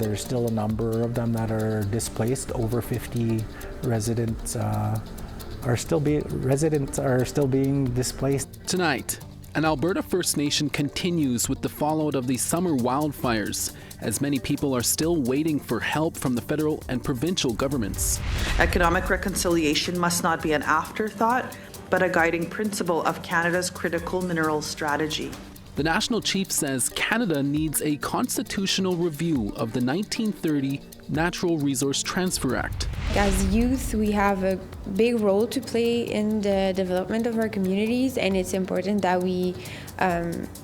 There's still a number of them that are displaced. Over 50 residents are still being displaced. Tonight, an Alberta First Nation continues with the fallout of the summer wildfires, as many people are still waiting for help from the federal and provincial governments. Economic reconciliation must not be an afterthought, but a guiding principle of Canada's critical minerals strategy. The National Chief says Canada needs a constitutional review of the 1930 Natural Resource Transfer Act. As youth, we have a big role to play in the development of our communities, and it's important that we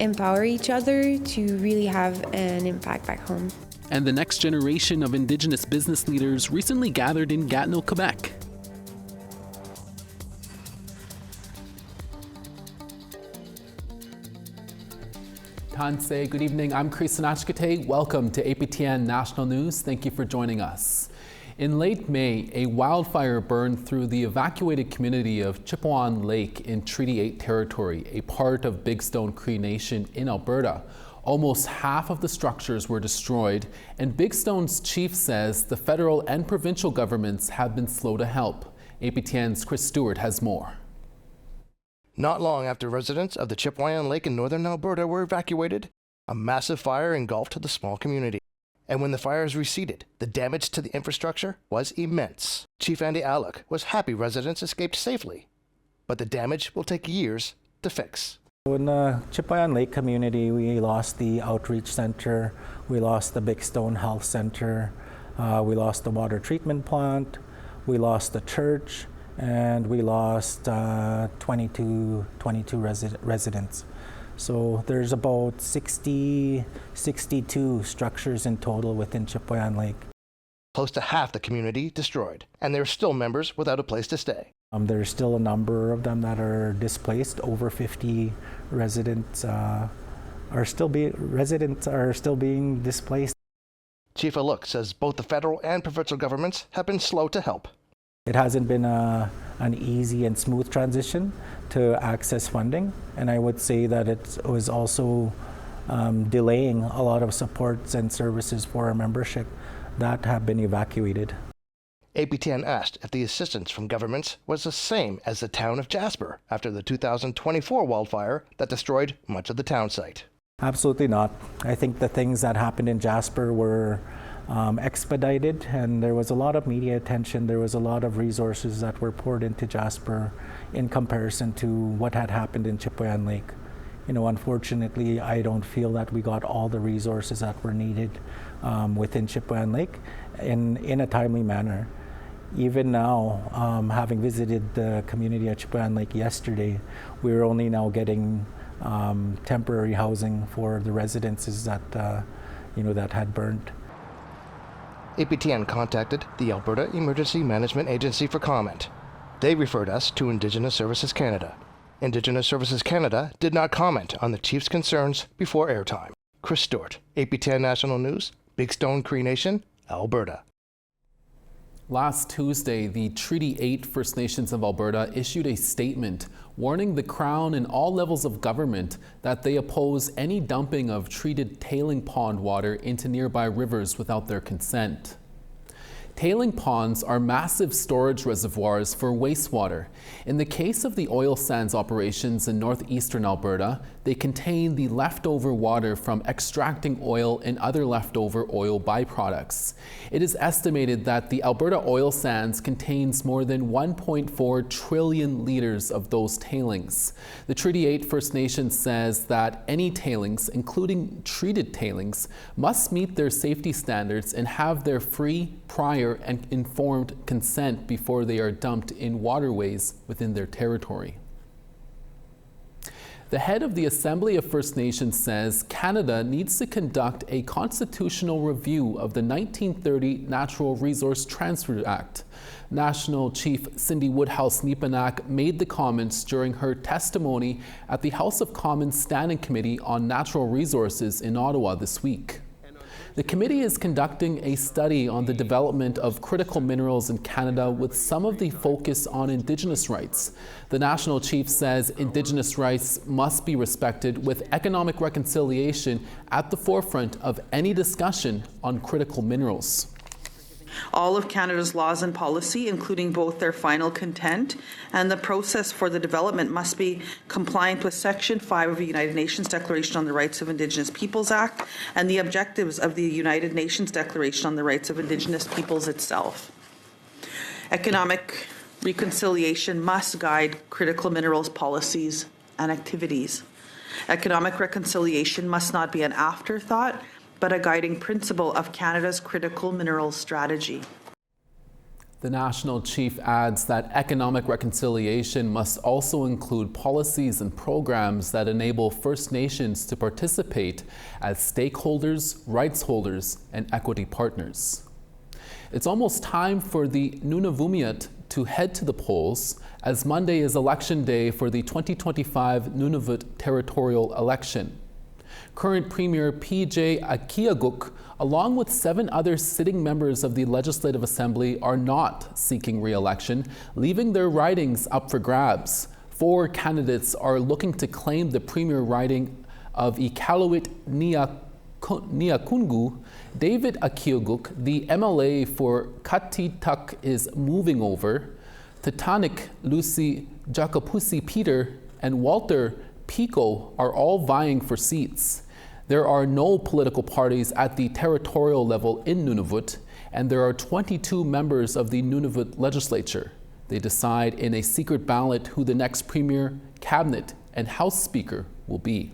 empower each other to really have an impact back home. And the next generation of Indigenous business leaders recently gathered in Gatineau, Quebec. Tansei, good evening. I'm Cree. Welcome to APTN National News. Thank you for joining us. In late May, a wildfire burned through the evacuated community of Chipewyan Lake in Treaty 8 territory, a part of Bigstone Cree Nation in Alberta. Almost half of the structures were destroyed, and Bigstone's chief says the federal and provincial governments have been slow to help. APTN's Chris Stewart has more. Not long after residents of the Chipewyan Lake in northern Alberta were evacuated, a massive fire engulfed the small community. And when the fires receded, the damage to the infrastructure was immense. Chief Andy Alec was happy residents escaped safely, but the damage will take years to fix. In the Chipewyan Lake community, we lost the outreach center, we lost the Bigstone Health Center, we lost the water treatment plant, we lost the church, and we lost 22 residents. So there's about 62 structures in total within Chipewyan Lake. Close to half the community destroyed, and there are still members without a place to stay. There's still a number of them that are displaced. Over 50 residents are still being displaced. Chief Alec says both the federal and provincial governments have been slow to help. It hasn't been an easy and smooth transition to access funding, and I would say that it was also delaying a lot of supports and services for our membership that have been evacuated. APTN asked if the assistance from governments was the same as the town of Jasper after the 2024 wildfire that destroyed much of the town site. Absolutely not. I think the things that happened in Jasper were expedited, and there was a lot of media attention. There was a lot of resources that were poured into Jasper in comparison to what had happened in Chipewyan Lake. Unfortunately, I don't feel that we got all the resources that were needed within Chipewyan Lake in a timely manner. Even now, having visited the community of Chipewyan Lake yesterday, we're only now getting temporary housing for the residences that that had burned. APTN contacted the Alberta Emergency Management Agency for comment. They referred us to Indigenous Services Canada. Indigenous Services Canada did not comment on the chief's concerns before airtime. Chris Stewart, APTN National News, Bigstone Cree Nation, Alberta. Last Tuesday, the Treaty 8 First Nations of Alberta issued a statement warning the Crown and all levels of government that they oppose any dumping of treated tailing pond water into nearby rivers without their consent. Tailing ponds are massive storage reservoirs for wastewater. In the case of the oil sands operations in northeastern Alberta, they contain the leftover water from extracting oil and other leftover oil byproducts. It is estimated that the Alberta oil sands contains more than 1.4 trillion liters of those tailings. The Treaty 8 First Nations says that any tailings, including treated tailings, must meet their safety standards and have their free, prior, and informed consent before they are dumped in waterways within their territory. The head of the Assembly of First Nations says Canada needs to conduct a constitutional review of the 1930 Natural Resource Transfer Act. National Chief Cindy Woodhouse-Neepanak made the comments during her testimony at the House of Commons Standing Committee on Natural Resources in Ottawa this week. The committee is conducting a study on the development of critical minerals in Canada with some of the focus on Indigenous rights. The National Chief says Indigenous rights must be respected, with economic reconciliation at the forefront of any discussion on critical minerals. All of Canada's laws and policy, including both their final content and the process for the development, must be compliant with Section 5 of the United Nations Declaration on the Rights of Indigenous Peoples Act and the objectives of the United Nations Declaration on the Rights of Indigenous Peoples itself. Economic reconciliation must guide critical minerals policies and activities. Economic reconciliation must not be an afterthought, but a guiding principle of Canada's critical minerals strategy. The National Chief adds that economic reconciliation must also include policies and programs that enable First Nations to participate as stakeholders, rights holders, and equity partners. It's almost time for the Nunavut to head to the polls, as Monday is election day for the 2025 Nunavut territorial election. Current Premier P.J. Akiaguk, along with 7 other sitting members of the Legislative Assembly, are not seeking re-election, leaving their ridings up for grabs. 4 candidates are looking to claim the Premier riding of Iqaluit Niakungu. David Akiaguk, the MLA for Katituk, is moving over. Titanik Lucy Jakapusi Peter and Walter Pico are all vying for seats. There are no political parties at the territorial level in Nunavut, and there are 22 members of the Nunavut legislature. They decide in a secret ballot who the next premier, cabinet, and House Speaker will be.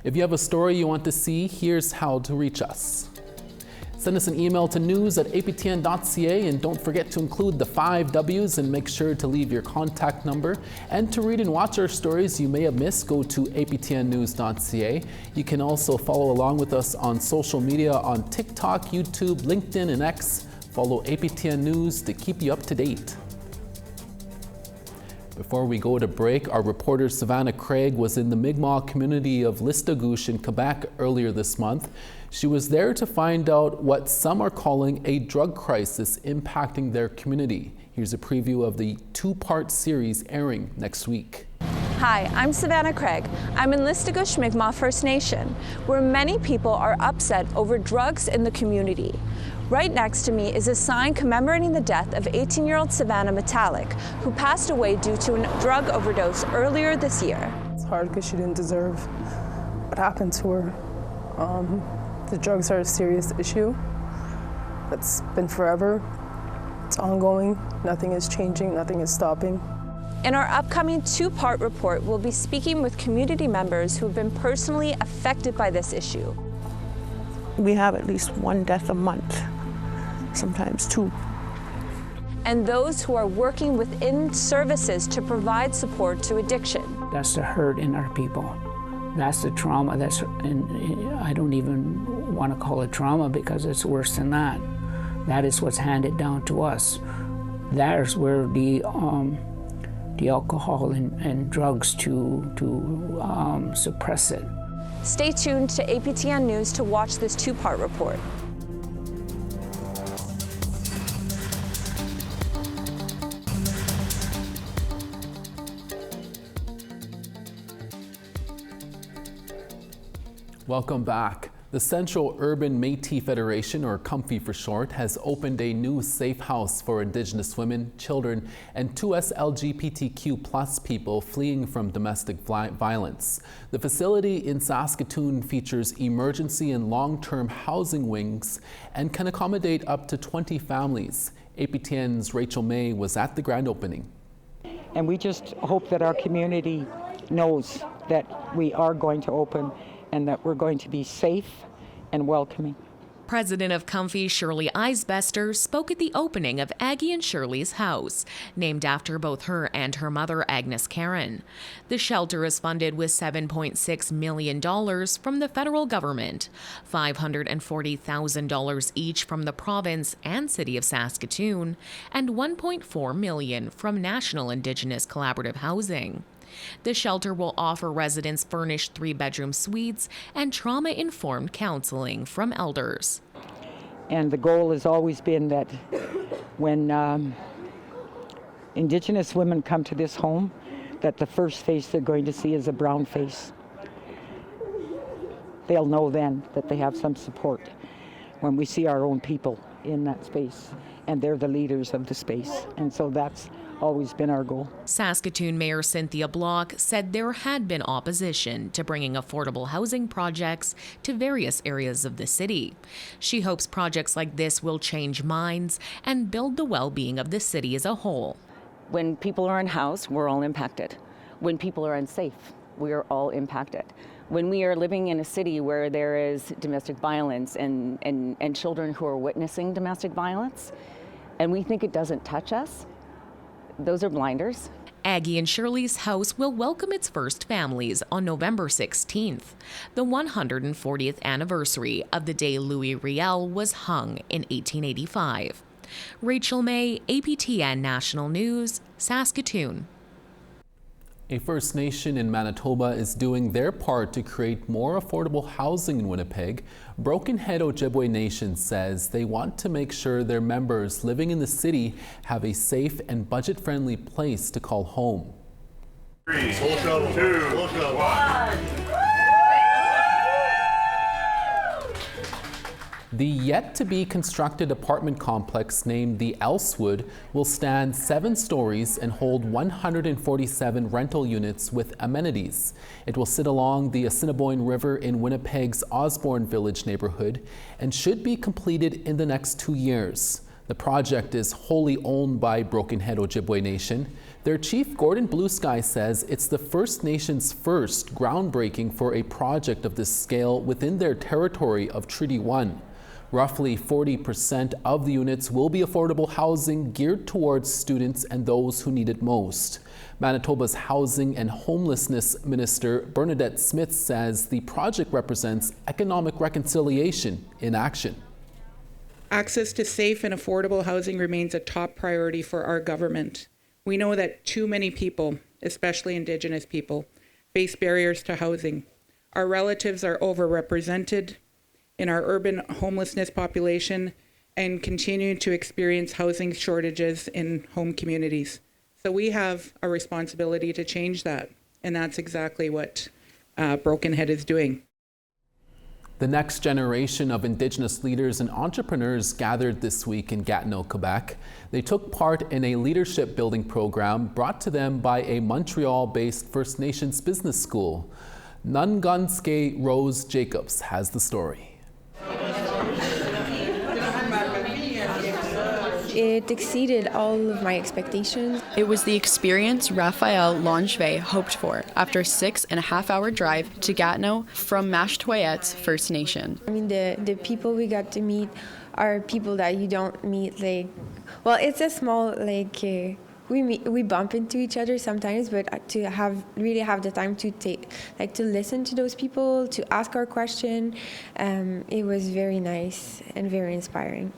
If you have a story you want to see, here's how to reach us. Send us an email to news@aptn.ca, and don't forget to include the 5 W's and make sure to leave your contact number. And to read and watch our stories you may have missed, go to aptnnews.ca. You can also follow along with us on social media on TikTok, YouTube, LinkedIn, and X. Follow APTN News to keep you up to date. Before we go to break, our reporter Savannah Craig was in the Mi'kmaq community of Listuguj in Quebec earlier this month. She was there to find out what some are calling a drug crisis impacting their community. Here's a preview of the 2-part series airing next week. Hi, I'm Savannah Craig. I'm in Listuguj Mi'kmaq First Nation, where many people are upset over drugs in the community. Right next to me is a sign commemorating the death of 18-year-old Savannah Metallic, who passed away due to a drug overdose earlier this year. It's hard because she didn't deserve what happened to her. The drugs are a serious issue. It's been forever. It's ongoing. Nothing is changing. Nothing is stopping. In our upcoming 2-part report, we'll be speaking with community members who have been personally affected by this issue. We have at least 1 death a month, sometimes 2. And those who are working within services to provide support to addiction. That's the hurt in our people. That's the trauma. And I don't even want to call it trauma because it's worse than that. That is what's handed down to us. That is where the alcohol and drugs to suppress it. Stay tuned to APTN News to watch this 2-part report. Welcome back. The Central Urban Métis Federation, or CUMFI for short, has opened a new safe house for Indigenous women, children, and 2S LGBTQ+ people fleeing from domestic violence. The facility in Saskatoon features emergency and long-term housing wings and can accommodate up to 20 families. APTN's Rachel May was at the grand opening. And we just hope that our community knows that we are going to open and that we're going to be safe and welcoming. President of CUMFI, Shirley Eisbester, spoke at the opening of Aggie and Shirley's house, named after both her and her mother, Agnes Karen. The shelter is funded with $7.6 million from the federal government, $540,000 each from the province and city of Saskatoon, and $1.4 million from National Indigenous Collaborative Housing. The shelter will offer residents furnished 3-bedroom suites and trauma-informed counseling from elders. And the goal has always been that when Indigenous women come to this home, that the first face they're going to see is a brown face. They'll know then that they have some support when we see our own people in that space, and they're the leaders of the space. And so that's always been our goal. Saskatoon Mayor Cynthia Block said there had been opposition to bringing affordable housing projects to various areas of the city. She hopes projects like this will change minds and build the well-being of the city as a whole. When people are unhoused, we're all impacted. When people are unsafe, we are all impacted. When we are living in a city where there is domestic violence and children who are witnessing domestic violence, and we think it doesn't touch us, those are blinders. Aggie and Shirley's house will welcome its first families on November 16th, the 140th anniversary of the day Louis Riel was hung in 1885. Rachel May, APTN National News, Saskatoon. A First Nation in Manitoba is doing their part to create more affordable housing in Winnipeg. Broken Head Ojibwe Nation says they want to make sure their members living in the city have a safe and budget-friendly place to call home. 3, 2, 1. The yet-to-be-constructed apartment complex named the Elsewood will stand 7 stories and hold 147 rental units with amenities. It will sit along the Assiniboine River in Winnipeg's Osborne Village neighborhood and should be completed in the next 2 years. The project is wholly owned by Broken Head Ojibwe Nation. Their chief, Gordon Bluesky, says it's the First Nation's first groundbreaking for a project of this scale within their territory of Treaty 1. Roughly 40% of the units will be affordable housing geared towards students and those who need it most. Manitoba's Housing and Homelessness Minister Bernadette Smith says the project represents economic reconciliation in action. Access to safe and affordable housing remains a top priority for our government. We know that too many people, especially Indigenous people, face barriers to housing. Our relatives are overrepresented in our urban homelessness population and continue to experience housing shortages in home communities. So we have a responsibility to change that, and that's exactly what Broken Head is doing. The next generation of Indigenous leaders and entrepreneurs gathered this week in Gatineau, Quebec. They took part in a leadership building program brought to them by a Montreal-based First Nations business school. Nungunske Rose Jacobs has the story. It exceeded all of my expectations. It was the experience Raphael Langevin hoped for after a 6.5-hour drive to Gatineau from Chipewyan's First Nation. I mean, the people we got to meet are people that you don't meet, it's a small, we bump into each other sometimes, but to really have the time to to listen to those people, to ask our question, it was very nice and very inspiring.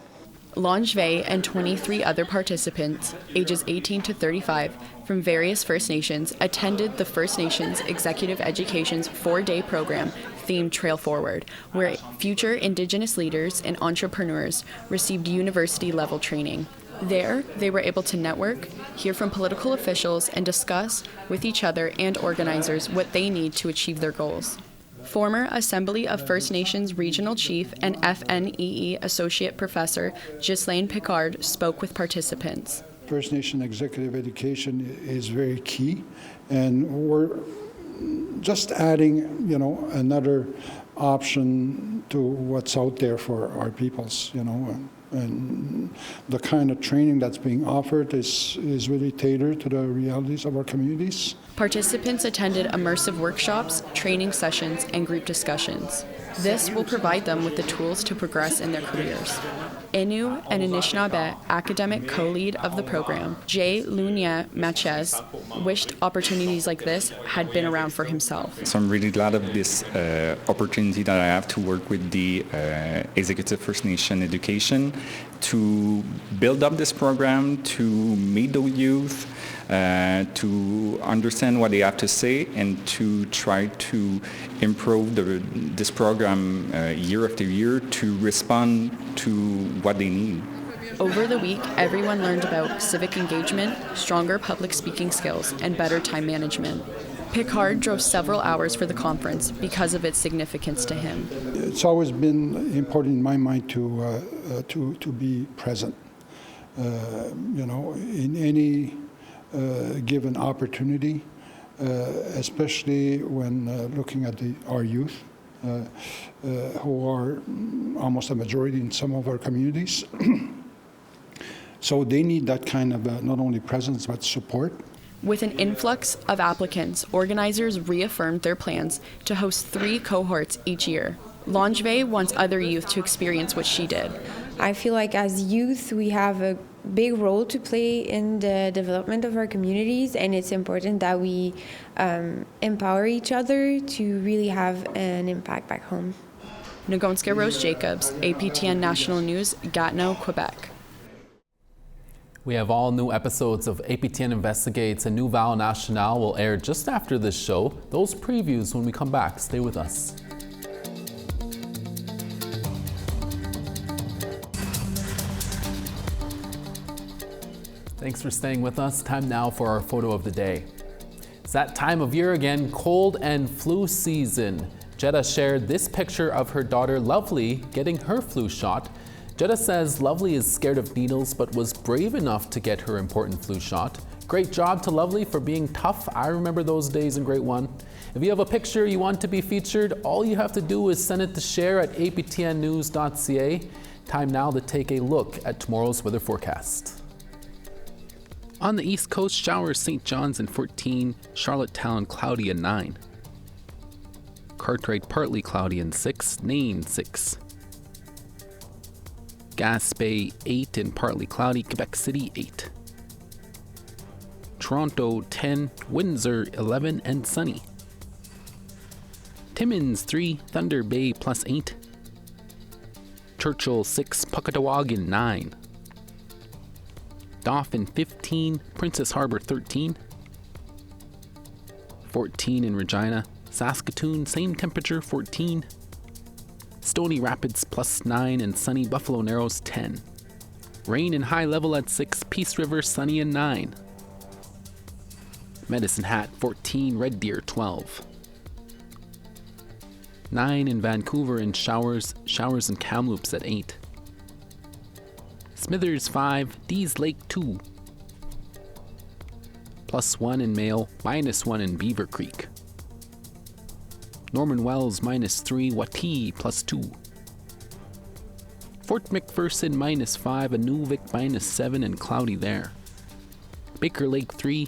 Langevin and 23 other participants, ages 18 to 35, from various First Nations, attended the First Nations Executive Education's 4-day program themed Trail Forward, where future Indigenous leaders and entrepreneurs received university-level training. There, they were able to network, hear from political officials, and discuss with each other and organizers what they need to achieve their goals. Former Assembly of First Nations Regional Chief and FNEE Associate Professor Ghislaine Picard spoke with participants. First Nation executive education is very key, and we're just adding, another option to what's out there for our peoples, and the kind of training that's being offered is really tailored to the realities of our communities. Participants attended immersive workshops, training sessions, and group discussions. This will provide them with the tools to progress in their careers. Innu and Anishinaabe academic co-lead of the program, Jay Lunia Machez, wished opportunities like this had been around for himself. So I'm really glad of this opportunity that I have to work with the Executive First Nation Education to build up this program, to meet the youth, to understand what they have to say, and to try to improve this program year after year to respond to what they need. Over the week, everyone learned about civic engagement, stronger public speaking skills, and better time management. Picard drove several hours for the conference because of its significance to him. It's always been important in my mind to be present. In any given opportunity, especially when looking at our youth, who are almost a majority in some of our communities. So they need that kind of not only presence but support. With an influx of applicants, organizers reaffirmed their plans to host 3 cohorts each year. Langevay wants other youth to experience what she did. I feel like as youth, we have a big role to play in the development of our communities, and it's important that we empower each other to really have an impact back home. Nagonska Rose Jacobs, APTN National News, Gatineau, Quebec. We have all new episodes of APTN Investigates and Nouvelle Nationale will air just after this show. Those previews when we come back. Stay with us. Thanks for staying with us. Time now for our photo of the day. It's that time of year again, cold and flu season. Jetta shared this picture of her daughter Lovely getting her flu shot. Jetta says Lovely is scared of needles but was brave enough to get her important flu shot. Great job to Lovely for being tough. I remember those days in grade 1. If you have a picture you want to be featured, all you have to do is send it to share@aptnnews.ca. Time now to take a look at tomorrow's weather forecast. On the East Coast, showers, St. John's and 14, Charlottetown cloudy and 9. Cartwright partly cloudy and 6, Nain 6. Gaspé 8 and partly cloudy, Quebec City 8. Toronto 10, Windsor 11 and sunny. Timmins 3, Thunder Bay +8. Churchill 6, Puckatawagan 9. Dauphin 15, Princess Harbour 13. 14 in Regina. Saskatoon, same temperature, 14. Stony Rapids +9 and sunny, Buffalo Narrows 10. Rain and high level at 6, Peace River sunny and 9. Medicine Hat 14, Red Deer 12. 9 in Vancouver and showers in Kamloops at 8. Smithers 5, Dees Lake 2. +1 in Mayo, -1 in Beaver Creek. Norman Wells -3, Watee +2. Fort McPherson -5, Inuvik -7 and cloudy there. Baker Lake 3,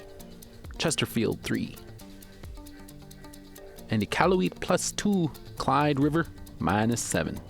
Chesterfield 3. And Iqaluit +2, Clyde River -7.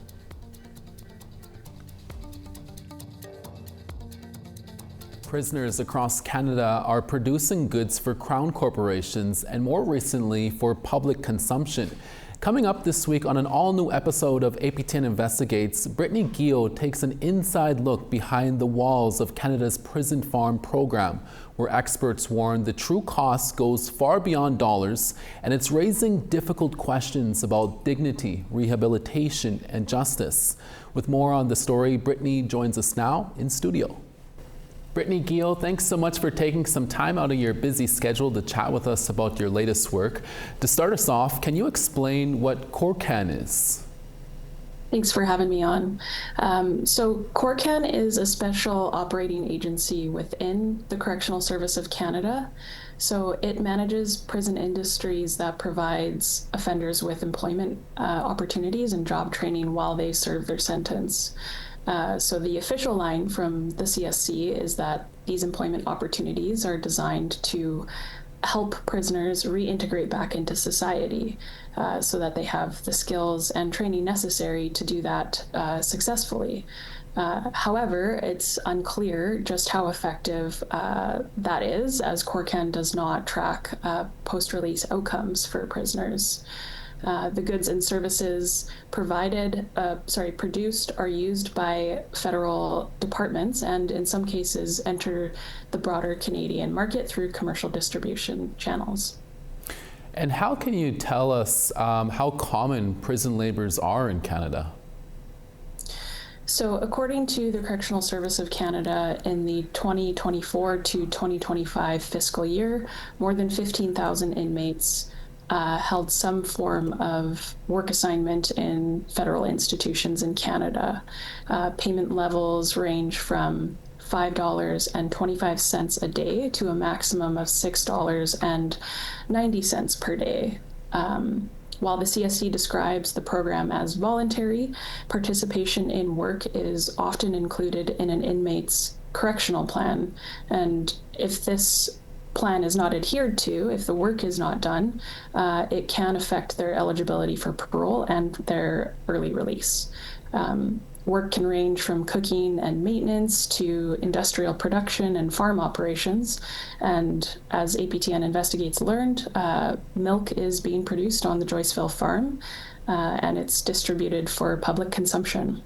Prisoners across Canada are producing goods for Crown corporations and more recently for public consumption. Coming up this week on an all-new episode of APTN Investigates, Brittany Guillot takes an inside look behind the walls of Canada's prison farm program, where experts warn the true cost goes far beyond dollars and it's raising difficult questions about dignity, rehabilitation, and justice. With more on the story, Brittany joins us now in studio. Brittany Guillot, thanks so much for taking some time out of your busy schedule to chat with us about your latest work. To start us off, can you explain what CORCAN is? Thanks for having me on. So CORCAN is a special operating agency within the Correctional Service of Canada. So it manages prison industries that provides offenders with employment opportunities and job training while they serve their sentence. So the official line from the CSC is that these employment opportunities are designed to help prisoners reintegrate back into society so that they have the skills and training necessary to do that successfully. However, it's unclear just how effective that is, as CORCAN does not track post-release outcomes for prisoners. The goods and services produced are used by federal departments and in some cases enter the broader Canadian market through commercial distribution channels. And how can you tell us how common prison laborers are in Canada? So according to the Correctional Service of Canada, in the 2024 to 2025 fiscal year, more than 15,000 inmates held some form of work assignment in federal institutions in Canada. Payment levels range from $5.25 a day to a maximum of $6.90 per day. While the CSC describes the program as voluntary, participation in work is often included in an inmate's correctional plan. And if this plan is not adhered to, if the work is not done, it can affect their eligibility for parole and their early release. Work can range from cooking and maintenance to industrial production and farm operations. And as APTN Investigates learned, milk is being produced on the Joyceville farm and it's distributed for public consumption.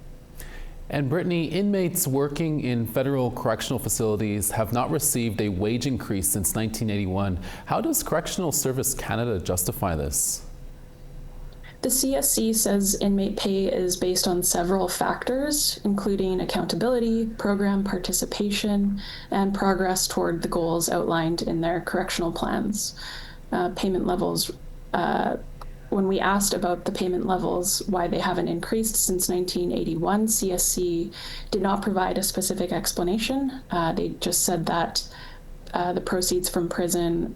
And Brittany, inmates working in federal correctional facilities have not received a wage increase since 1981. How does Correctional Service Canada justify this? The CSC says inmate pay is based on several factors, including accountability, program participation, and progress toward the goals outlined in their correctional plans. Payment levels, when we asked about the payment levels, why they haven't increased since 1981, CSC did not provide a specific explanation. They just said that the proceeds from prison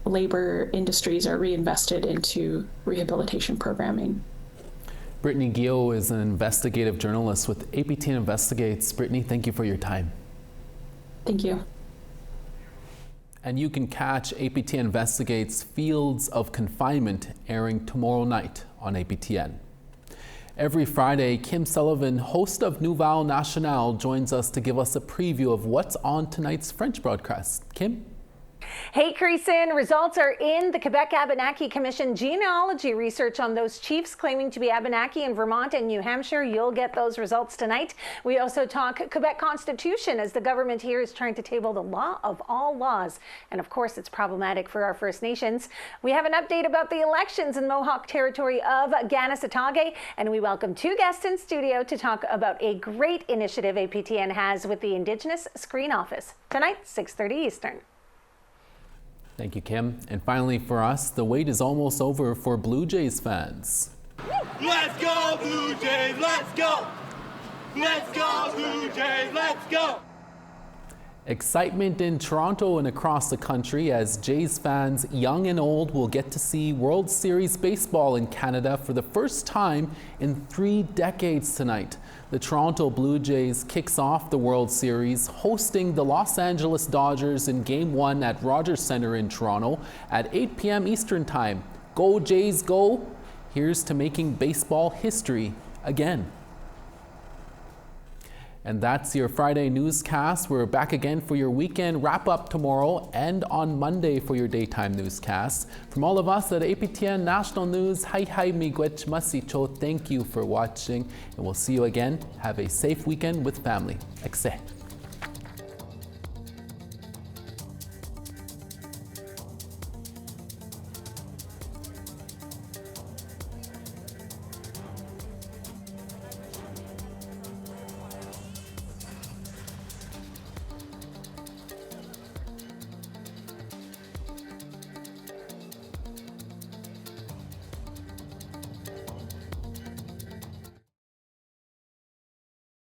labor industries are reinvested into rehabilitation programming. Brittany Guillot is an investigative journalist with APTN Investigates. Brittany, thank you for your time. Thank you. And you can catch APTN Investigates Fields of Confinement airing tomorrow night on APTN. Every Friday, Kim Sullivan, host of Nouvelle Nationale, joins us to give us a preview of what's on tonight's French broadcast. Kim? Hey, Creason, results are in. The Quebec Abenaki Commission genealogy research on those chiefs claiming to be Abenaki in Vermont and New Hampshire. You'll get those results tonight. We also talk Quebec Constitution as the government here is trying to table the law of all laws. And of course, it's problematic for our First Nations. We have an update about the elections in Mohawk territory of Kanesatake. And we welcome two guests in studio to talk about a great initiative APTN has with the Indigenous Screen Office. Tonight, 6:30 Eastern. Thank you, Kim. And finally for us, the wait is almost over for Blue Jays fans. Let's go, Blue Jays, let's go! Let's go, Blue Jays, let's go! Excitement in Toronto and across the country as Jays fans, young and old, will get to see World Series baseball in Canada for the first time in 3 decades tonight. The Toronto Blue Jays kicks off the World Series, hosting the Los Angeles Dodgers in Game 1 at Rogers Centre in Toronto at 8 p.m. Eastern Time. Go Jays, go! Here's to making baseball history again. And that's your Friday newscast. We're back again for your weekend wrap-up tomorrow and on Monday for your daytime newscast. From all of us at APTN National News, hi miigwech masicho. Thank you for watching, and we'll see you again. Have a safe weekend with family. Ekse.